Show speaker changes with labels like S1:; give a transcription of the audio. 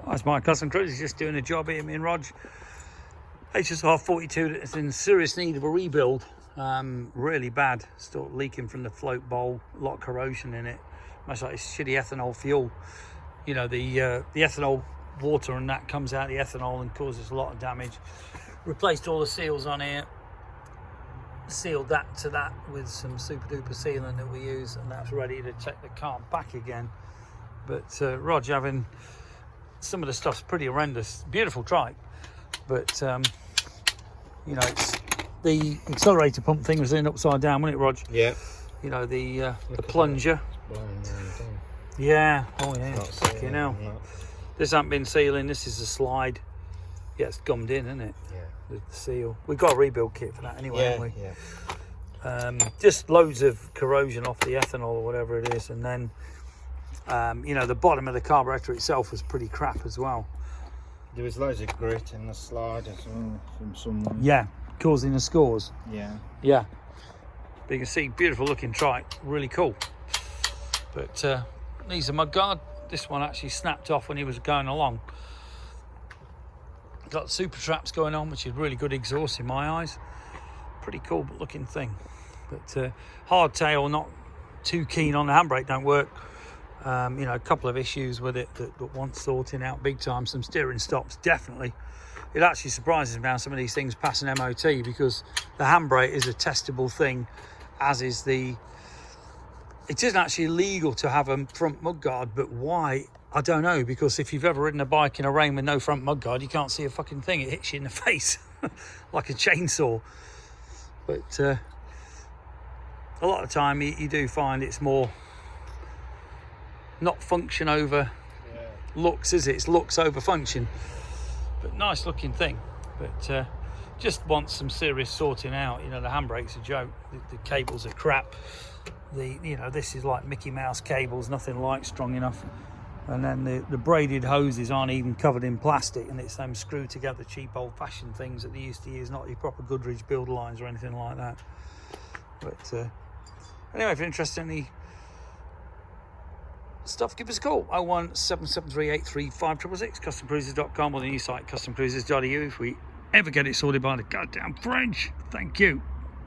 S1: That's my Custom Cruisers, just doing a job here, me and Rog. HSR 42 that's in serious need of a rebuild. Really bad, still leaking from the float bowl, a lot of corrosion in it. Much like it's shitty ethanol fuel. You know, the ethanol water and that comes out of the ethanol and causes a lot of damage. Replaced all the seals on here. Sealed that to that with some super duper sealant that we use, and that's ready to take the car back again. But Rog having some of the stuff's pretty horrendous. Beautiful trike, but you know, it's the accelerator pump thing was in upside down, wasn't it, Rog?
S2: Yeah.
S1: You know, the plunger. Yeah. Oh yeah. Fucking hell. This hasn't been sealing. This is a slide. Yeah, it's gummed in, isn't it? Yeah. The seal. We've got a rebuild kit for that anyway, haven't we? Yeah. Just loads of corrosion off the ethanol or whatever it is, and then you know, the bottom of the carburetor itself was pretty crap as well.
S2: There was loads of grit in the slide as well from someone.
S1: Yeah, causing the scores.
S2: Yeah.
S1: Yeah. But you can see, beautiful looking trike, really cool. But needs a mud guard. This one actually snapped off when he was going along. Got super traps going on, which is really good exhaust in my eyes. Pretty cool looking thing. But hardtail, not too keen on the handbrake, don't work. You know, a couple of issues with it that want sorting out big time. Some steering stops, definitely. It actually surprises me now some of these things pass an MOT, because the handbrake is a testable thing, as is the... It isn't actually illegal to have a front mudguard, but why? I don't know, because if you've ever ridden a bike in a rain with no front mudguard, you can't see a fucking thing. It hits you in the face like a chainsaw. But a lot of the time you do find it's more not function over looks, is it? It's looks over function. But nice looking thing. But just wants some serious sorting out. You know, the handbrake's a joke. The cables are crap. You know, this is like Mickey Mouse cables, nothing like strong enough. And then the braided hoses aren't even covered in plastic, and it's them screwed together cheap old-fashioned things that they used to use, not your proper Goodrich build lines or anything like that. But anyway, if you're interested in any stuff, give us a call. 01773835666, CustomCruisers.com, or the new site CustomCruisers.eu if we ever get it sorted by the goddamn French. Thank you.